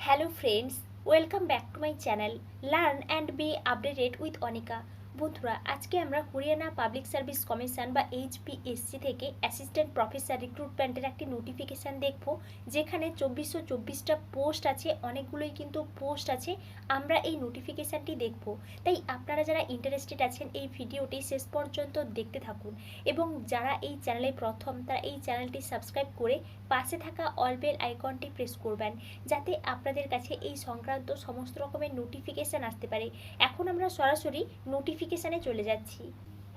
Hello friends, welcome back to my channel Learn and be updated with Onika। বন্ধুরা আজকে আমরা Haryana public service commission বা এইচপিএসসি থেকে assistant professor রিক্রুটমেন্টের একটি নোটিফিকেশান দেখব, যেখানে 2424টা পোস্ট আছে, অনেকগুলোই কিন্তু পোস্ট আছে। আমরা এই নোটিফিকেশানটি দেখব, তাই আপনারা যারা ইন্টারেস্টেড আছেন এই ভিডিওটি শেষ পর্যন্ত দেখতে থাকুন এবং যারা এই চ্যানেলে প্রথম তারা এই চ্যানেলটি সাবস্ক্রাইব করে পাশে থাকা অল বেল আইকনটি প্রেস করবেন, যাতে আপনাদের কাছে এই সংক্রান্ত সমস্ত রকমের নোটিফিকেশান আসতে পারে। এখন আমরা সরাসরি নোটিফিকেশানে চলে যাচ্ছি।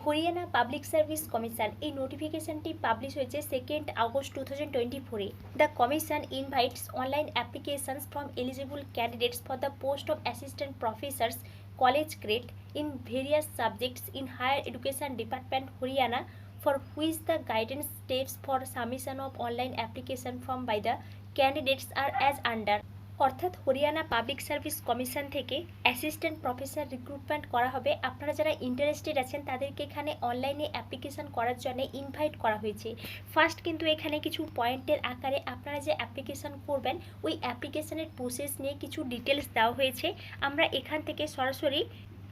হরিয়ানা পাবলিক সার্ভিস কমিশন এই নোটিফিকেশানটি পাবলিশ হয়েছে 2 আগস্ট 2024-এ। The commission invites online applications from eligible candidates for the post of assistant professors college grade in various subjects in higher education department Haryana, for which the guidance steps for submission of online application form by the candidates are as under। অর্থাৎ Haryana public service commission থেকে assistant professor recruitment করা হবে। আপনারা যারা interested আছেন তাদেরকে এখানে অনলাইনে অ্যাপ্লিকেশন করার জন্য ইনভাইট করা হয়েছে। ফার্স্ট কিন্তু এখানে কিছু পয়েন্টের আকারে আপনারা যে অ্যাপ্লিকেশন করবেন ওই অ্যাপ্লিকেশনের প্রসেস নিয়ে কিছু ডিটেলস দেওয়া হয়েছে। আমরা এখান থেকে সরাসরি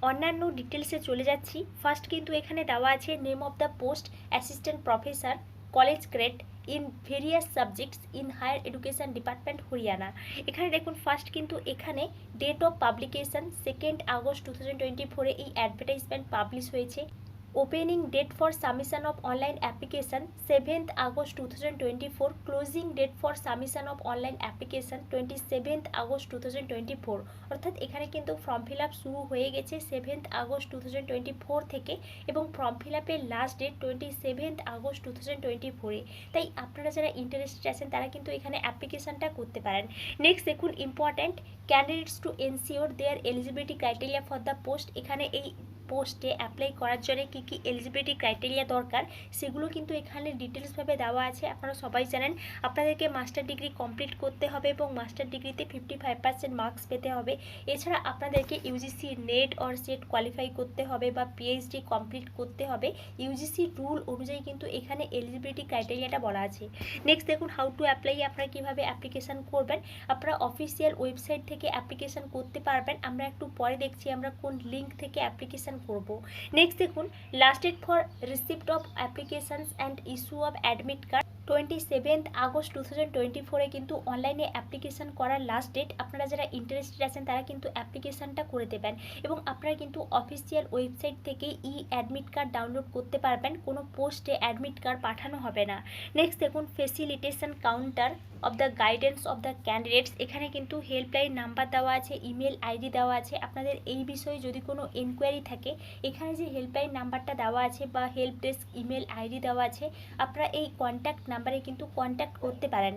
অন্যান্য ডিটেলসে চলে যাচ্ছি। ফার্স্ট কিন্তু এখানে দেওয়া আছে name of the post assistant professor college grade in various subjects in higher education department Haryana. এখানে দেখুন ফার্স্ট কিন্তু এখানে ডেট অফ পাবলিকেশন 2 আগস্ট 2024-এ এই অ্যাডভার্টাইজমেন্ট পাবলিশ হয়েছে। Opening date for submission of online application 7 August 2024। Closing date for submission of online application 27 August 2024। অর্থাৎ এখানে কিন্তু ফর্ম ফিল আপ শুরু হয়ে গেছে 7 আগস্ট 2024 থেকে এবং ফর্ম ফিল আপের লাস্ট ডেট 27 আগস্ট 2024-এ। তাই আপনারা যারা ইন্টারেস্টেড আছেন তারা কিন্তু এখানে অ্যাপ্লিকেশনটা করতে পারেন। নেক্সট দেখুন important candidates to ensure there eligibility criteria for the post. এখানে এই পোস্টে অ্যাপ্লাই করার জন্য কী কী এলিজিবিলিটি ক্রাইটেরিয়া দরকার সেগুলো কিন্তু এখানে ডিটেলসভাবে দেওয়া আছে। আপনারা সবাই জানেন আপনাদেরকে মাস্টার ডিগ্রি কমপ্লিট করতে হবে এবং মাস্টার ডিগ্রিতে 55% মার্কস পেতে হবে। এছাড়া আপনাদেরকে UGC net or set qualify করতে হবে বা পিএইচডি কমপ্লিট করতে হবে। ইউজিসি রুল অনুযায়ী কিন্তু এখানে এলিজিবিলিটি ক্রাইটেরিয়াটা বলা আছে। নেক্সট দেখুন হাউ টু অ্যাপ্লাই। আপনারা কীভাবে অ্যাপ্লিকেশান করবেন, আপনারা অফিসিয়াল ওয়েবসাইট থেকে অ্যাপ্লিকেশান করতে পারবেন। আমরা একটু পরে দেখছি আমরা কোন লিঙ্ক থেকে অ্যাপ্লিকেশান করব। নেক্সট দেখুন last date for receipt of applications and issue of admit card 27 August 2024-এ কিন্তু অনলাইনে অ্যাপ্লিকেশান করার লাস্ট ডেট। আপনারা যারা ইন্টারেস্টেড আছেন তারা কিন্তু অ্যাপ্লিকেশানটা করে দেবেন এবং আপনারা কিন্তু অফিসিয়াল ওয়েবসাইট থেকে অ্যাডমিট কার্ড ডাউনলোড করতে পারবেন। কোনো পোস্টে অ্যাডমিট কার্ড পাঠানো হবে না। নেক্সট দেখুন facilitation counter of the guidance of the candidates. এখানে কিন্তু হেল্পলাইন নাম্বার দেওয়া আছে, ইমেল আইডি দেওয়া আছে। আপনাদের এই বিষয়ে যদি কোনো এনকোয়ারি থাকে এখানে যে হেল্পলাইন নাম্বারটা দেওয়া আছে বা হেল্প ডেস্ক ইমেল আইডি দেওয়া আছে, আপনারা এই কন্ট্যাক্ট নাম্বারে কিন্তু কন্ট্যাক্ট করতে পারেন।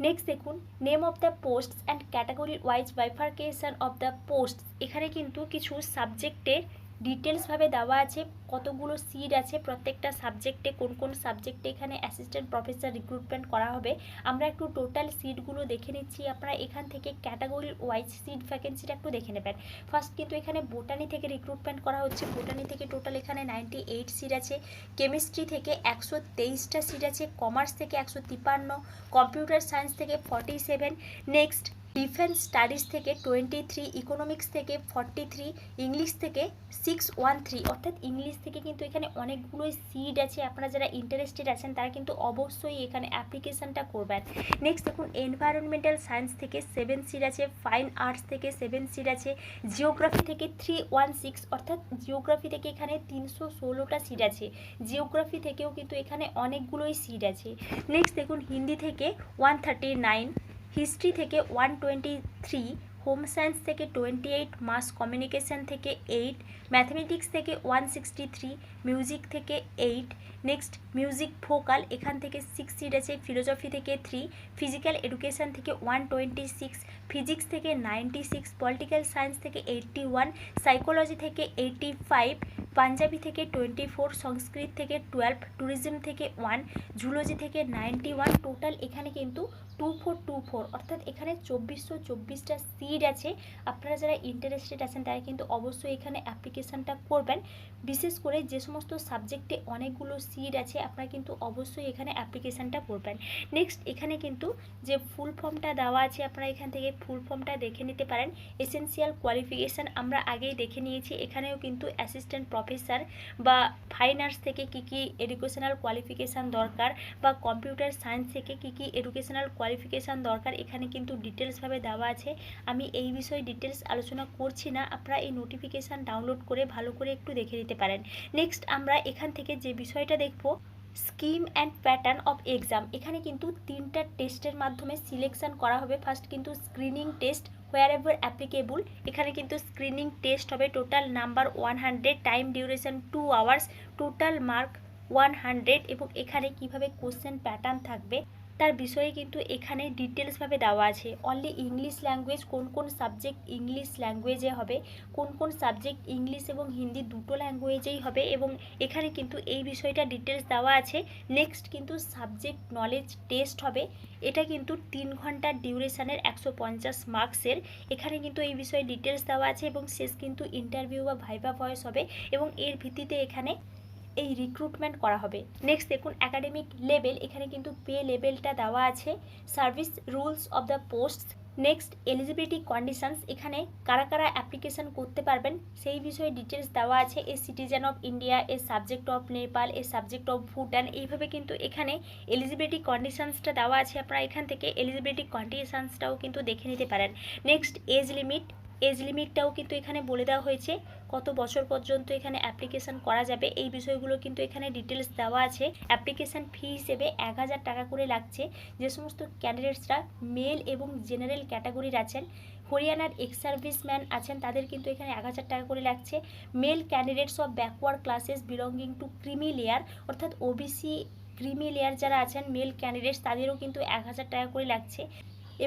নেক্সট দেখুন name of the posts and category wise bifurcation of the posts. এখানে কিন্তু কিছু সাবজেক্টের ডিটেলসভাবে দেওয়া আছে, কতগুলো সিট আছে প্রত্যেকটা সাবজেক্টে, কোন কোন সাবজেক্টে এখানে অ্যাসিস্ট্যান্ট প্রফেসর রিক্রুটমেন্ট করা হবে। আমরা একটু টোটাল সিটগুলো দেখে নিচ্ছি। আপনারা এখান থেকে ক্যাটাগরি ওয়াইজ সিট ভ্যাকেন্সিটা একটু দেখে নেবেন। ফার্স্ট কিন্তু এখানে বোটানি থেকে রিক্রুটমেন্ট করা হচ্ছে। বোটানি থেকে টোটাল এখানে 98 সিট আছে। কেমিস্ট্রি থেকে 123টা সিট আছে। কমার্স থেকে 153, কম্পিউটার সায়েন্স থেকে 47। নেক্সট ডিফেন্স স্টাডিজ থেকে 23, ইকোনমিক্স থেকে 43, ইংলিশ থেকে 613। অর্থাৎ ইংলিশ থেকে কিন্তু এখানে অনেকগুলোই সিট আছে। আপনারা যারা ইন্টারেস্টেড আছেন তারা কিন্তু অবশ্যই এখানে অ্যাপ্লিকেশানটা করবেন। নেক্সট দেখুন এনভায়রনমেন্টাল সায়েন্স থেকে 7 সিট আছে। ফাইন আর্টস থেকে 7 সিট আছে। জিওগ্রাফি থেকে 316, অর্থাৎ জিওগ্রাফি থেকে এখানে 316টা সিট আছে। জিওগ্রাফি থেকেও কিন্তু এখানে অনেকগুলোই সিট আছে। নেক্সট দেখুন হিন্দি থেকে 139, হিস্ট্রি থেকে 123, হোম সায়েন্স থেকে 28, মাস কমিউনিকেশান থেকে 8, ম্যাথমেটিক্স থেকে 163, মিউজিক থেকে 8। নেক্সট মিউজিক ভোকাল এখান থেকে 6 সিট আছে। ফিলোসফি থেকে 3, ফিজিক্যাল এডুকেশান থেকে 126, ফিজিক্স থেকে 96, পলিটিক্যাল সায়েন্স থেকে 81, সাইকোলজি থেকে 85, পাঞ্জাবি থেকে 24, সংস্কৃত থেকে 12, ট্যুরিজম থেকে 1, জুলজি থেকে 91। টোটাল এখানে কিন্তু 2424 অর্থাৎ এখানে 2424টা সিট আছে। আপনারা যারা ইন্টারেস্টেড আছেন তারা কিন্তু অবশ্যই এখানে অ্যাপ্লিকেশানটা করবেন। বিশেষ করে যে সমস্ত সাবজেক্টে অনেকগুলো সিট আছে আপনারা কিন্তু অবশ্যই এখানে অ্যাপ্লিকেশানটা করবেন। নেক্সট এখানে কিন্তু যে ফুল ফর্মটা দেওয়া আছে আপনারা এখান থেকে ফুল ফর্মটা দেখে নিতে পারেন। এসেনশিয়াল কোয়ালিফিকেশান আমরা আগেই দেখে নিয়েছি। এখানেও কিন্তু অ্যাসিস্ট্যান্ট প্রফেসর বা ফাইন আর্টস থেকে কী এডুকেশনাল কোয়ালিফিকেশান দরকার বা কম্পিউটার সায়েন্স থেকে কী এডুকেশনাল কোয়ালিফিকেশান দরকার এখানে কিন্তু ডিটেলসভাবে দেওয়া আছে। আমি এই বিষয়ে ডিটেলস আলোচনা করছি না, আপনারা এই নোটিফিকেশান ডাউনলোড করে ভালো করে একটু দেখে নিতে পারেন। নেক্সট আমরা এখান থেকে যে বিষয়টা দেখব, scheme and pattern of exam. এখানে কিন্তু 3টা টেস্টের মাধ্যমে সিলেকশন করা হবে। ফার্স্ট কিন্তু স্ক্রিনিং টেস্ট হোয়ার এভার অ্যাপ্লিকেবল। এখানে কিন্তু স্ক্রিনিং টেস্ট হবে, total number 100, time duration 2 hours, total mark 100 এবং এখানে কিভাবে কোশ্চেন প্যাটার্ন থাকবে তার বিষয়ে কিন্তু এখানে ডিটেলসভাবে দেওয়া আছে। অনলি ইংলিশ ল্যাঙ্গুয়েজ, কোন কোন সাবজেক্ট ইংলিশ ল্যাঙ্গুয়েজে হবে, কোন কোন সাবজেক্ট ইংলিশ এবং হিন্দি দুটো ল্যাঙ্গুয়েজেই হবে এবং এখানে কিন্তু এই বিষয়টা ডিটেলস দেওয়া আছে। নেক্সট কিন্তু সাবজেক্ট নলেজ টেস্ট হবে, এটা কিন্তু 3 ঘন্টার ডিউরেশনের 150 মার্কসের। এখানে কিন্তু এই বিষয়ে ডিটেলস দেওয়া আছে এবং শেষ কিন্তু ইন্টারভিউ বা ভাইভা ভয়েস হবে এবং এর ভিত্তিতে এখানে এই রিক্রুটমেন্ট করা হবে। নেক্সট দেখুন একাডেমিক লেভেল, এখানে কিন্তু পে লেভেলটা দেওয়া আছে। Service rules of the post. Next eligibility conditions, এখানে কারা কারা অ্যাপ্লিকেশন করতে পারবেন সেই বিষয়ে ডিটেলস দেওয়া আছে। A citizen of India, A subject of Nepal, A subject of Bhutan, এইভাবে কিন্তু এখানে এলিজিবিলিটি কন্ডিশনসটা দেওয়া আছে। আপনারা এখান থেকে এলিজিবিলিটি কন্ডিশনসটাও কিন্তু দেখে নিতে পারেন। নেক্সট এজ লিমিট, এজ লিমিটটাও কিন্তু এখানে বলে দেওয়া হয়েছে কত বছর পর্যন্ত এখানে অ্যাপ্লিকেশন করা যাবে, এই বিষয়গুলো কিন্তু এখানে ডিটেলস দেওয়া আছে। অ্যাপ্লিকেশন ফি হিসেবে 1000 টাকা করে লাগছে। যে সমস্ত ক্যান্ডিডেটসরা মেল এবং জেনারেল ক্যাটাগরির আছেন, হরিয়ানার এক্স সার্ভিসম্যান আছেন, তাদের কিন্তু এখানে 1000 টাকা করে লাগছে। Mail candidates of backward classes belonging to creamy layer, অর্থাৎ ওবিসি ক্রিমি লেয়ার যারা আছেন মেল ক্যান্ডিডেটস তাদেরও কিন্তু 1000 টাকা করে লাগছে।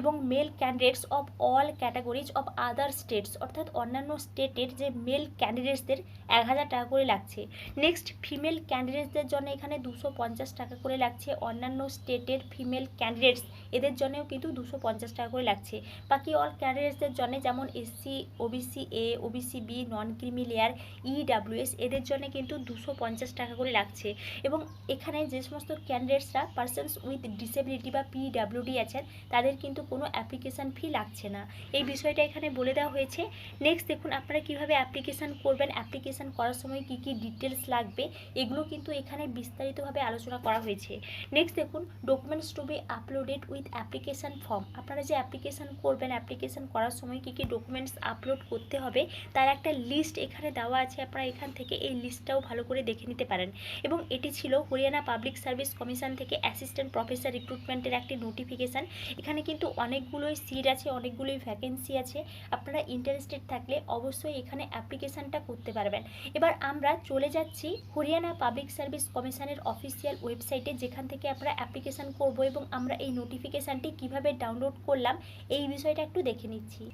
এবং mail candidates of all categories of other states, অর্থাৎ অন্যান্য স্টেটের যে মেল ক্যান্ডিডেটসদের 1000 টাকা করে লাগছে। নেক্সট ফিমেল ক্যান্ডিডেটসদের জন্য এখানে 250 টাকা করে লাগছে। অন্যান্য স্টেটের ফিমেল ক্যান্ডিডেটস এদের জন্যও কিন্তু 250 টাকা করে লাগছে। বাকি অল ক্যান্ডিডেটসদের জন্য যেমন SC, OBC A, OBC B, non creamy layer, EWS এদের জন্য কিন্তু 250 টাকা করে লাগছে। এবং এখানে যে সমস্ত ক্যান্ডিডেটসরা পারসনস উইথ ডিসেবিলিটি বা পিডাব্লিউডি আছেন তাদের কিন্তু কোনো অ্যাপ্লিকেশান ফি লাগছে না, এই বিষয়টা এখানে বলে দেওয়া হয়েছে। নেক্সট দেখুন আপনারা কিভাবে অ্যাপ্লিকেশান করবেন, অ্যাপ্লিকেশান করার সময় কি কি ডিটেলস লাগবে এগুলো কিন্তু এখানে বিস্তারিতভাবে আলোচনা করা হয়েছে। নেক্সট দেখুন documents two be uploaded with application form. আপনারা যে অ্যাপ্লিকেশান করবেন, অ্যাপ্লিকেশান করার সময় কি কি ডকুমেন্টস আপলোড করতে হবে তার একটা লিস্ট এখানে দেওয়া আছে। আপনারা এখান থেকে এই লিস্টটাও ভালো করে দেখে নিতে পারেন। এবং এটি ছিল হরিয়ানা পাবলিক সার্ভিস কমিশন থেকে অ্যাসিস্ট্যান্ট প্রফেসর রিক্রুটমেন্টের একটি নোটিফিকেশান। এখানে কিন্তু অনেকগুলোই সিট আছে, অনেকগুলোই ভ্যাকেন্সি আছে। আপনারা ইন্টারেস্টেড থাকলে অবশ্যই এখানে অ্যাপ্লিকেশানটা করতে পারবেন। এবার আমরা চলে যাচ্ছি হরিয়ানা পাবলিক সার্ভিস কমিশনের অফিসিয়াল ওয়েবসাইটে, যেখান থেকে আমরা অ্যাপ্লিকেশান করব এবং আমরা এই নোটিফিকেশানটি কিভাবে ডাউনলোড করলাম এই বিষয়টা একটু দেখে নিচ্ছি।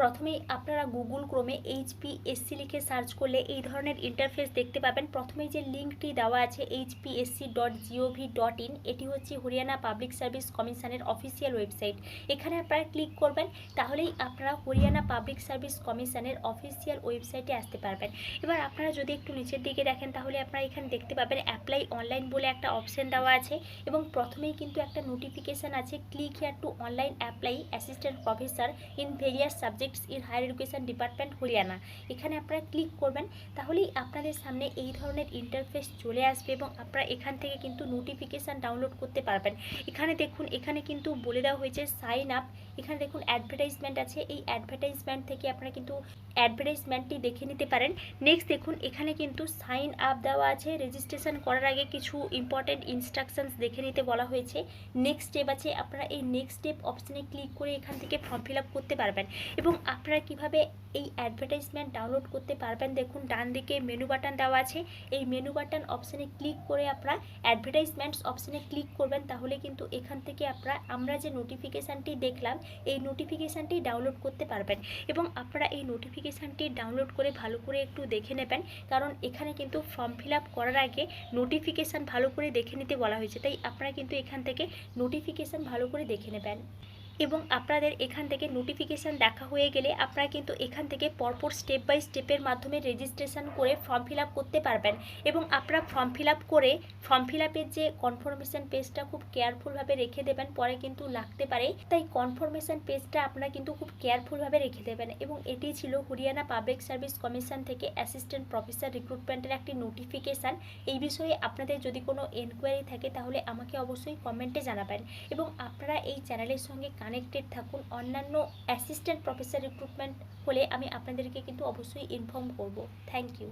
প্রথমেই আপনারা গুগল ক্রোমে HPSC লিখে সার্চ করলে এই ধরনের ইন্টারফেস দেখতে পাবেন। প্রথমেই যে লিঙ্কটি দেওয়া আছে hpsc.gov.in, এটি হচ্ছে হরিয়ানা পাবলিক সার্ভিস কমিশনের অফিসিয়াল ওয়েবসাইট। এখানে আপনারা ক্লিক করবেন, তাহলেই আপনারা হরিয়ানা পাবলিক সার্ভিস কমিশনের অফিসিয়াল ওয়েবসাইটে আসতে পারবেন। এবার আপনারা যদি একটু নিচের দিকে দেখেন তাহলে আপনারা এখানে দেখতে পাবেন অ্যাপ্লাই অনলাইন বলে একটা অপশন দেওয়া আছে এবং প্রথমেই কিন্তু একটা নোটিফিকেশান আছে, click here to online apply assistant professor in various subjects in higher education department Haryana. এখানে আপনারা ক্লিক করবেন, তাহলেই আপনাদের সামনে এই ধরনের ইন্টারফেস চলে আসবে এবং আপনারা এখান থেকে কিন্তু নোটিফিকেশান ডাউনলোড করতে পারবেন। এখানে দেখুন, এখানে কিন্তু বলে দেওয়া হয়েছে সাইন আপ। এখানে দেখুন অ্যাডভার্টাইজমেন্ট আছে, এই অ্যাডভার্টাইজমেন্ট থেকে আপনারা কিন্তু অ্যাডভার্টাইজমেন্টটি দেখে নিতে পারেন। নেক্সট দেখুন এখানে কিন্তু সাইন আপ দেওয়া আছে, রেজিস্ট্রেশন করার আগে কিছু ইম্পর্টেন্ট ইনস্ট্রাকশনস দেখে নিতে বলা হয়েছে। নেক্সট স্টেপ আছে, আপনারা এই নেক্সট স্টেপ অপশানে ক্লিক করে এখান থেকে ফর্ম ফিল আপ করতে পারবেন। এবং আপনারা কিভাবে এই অ্যাডভার্টাইজমেন্ট ডাউনলোড করতে পারবেন, দেখুন ডান দিকে মেনু বাটন দেওয়া আছে, এই মেনু বাটন অপশানে ক্লিক করে আপনারা অ্যাডভার্টাইজমেন্টস অপশানে ক্লিক করবেন, তাহলে কিন্তু এখান থেকে আমরা যে নোটিফিকেশানটি দেখলাম এই নোটিফিকেশানটি ডাউনলোড করতে পারবেন। এবং আপনারা এই নোটিফিকেশানটি ডাউনলোড করে ভালো করে একটু দেখে নেবেন, কারণ এখানে কিন্তু ফর্ম ফিল আপ করার আগে নোটিফিকেশান ভালো করে দেখে নিতে বলা হয়েছে, তাই আপনারা কিন্তু এখান থেকে নোটিফিকেশান ভালো করে দেখে নেবেন। এবং আপনাদের এখান থেকে নোটিফিকেশান দেখা হয়ে গেলে আপনারা কিন্তু এখান থেকে পরপর স্টেপ বাই স্টেপের মাধ্যমে রেজিস্ট্রেশন করে ফর্ম ফিল আপ করতে পারবেন। এবং আপনারা ফর্ম ফিল আপ করে ফর্ম ফিল আপের যে কনফার্মেশন পেজটা খুব কেয়ারফুলভাবে রেখে দেবেন, পরে কিন্তু লাগতে পারে, তাই কনফার্মেশন পেজটা আপনারা কিন্তু খুব কেয়ারফুলভাবে রেখে দেবেন। এবং এটি ছিল হরিয়ানা পাবলিক সার্ভিস কমিশন থেকে অ্যাসিস্ট্যান্ট প্রফেসর রিক্রুটমেন্টের একটি নোটিফিকেশান। এই বিষয়ে আপনাদের যদি কোনো এনকোয়ারি থাকে তাহলে আমাকে অবশ্যই কমেন্টে জানাবেন। এবং আপনারা এই চ্যানেলের সঙ্গে কানেক্টেড থাকুন, অন্যান্য অ্যাসিস্ট্যান্ট প্রফেসর রিক্রুটমেন্ট হলে আমি আপনাদেরকে কিন্তু অবশ্যই ইনফর্ম করব। Thank you.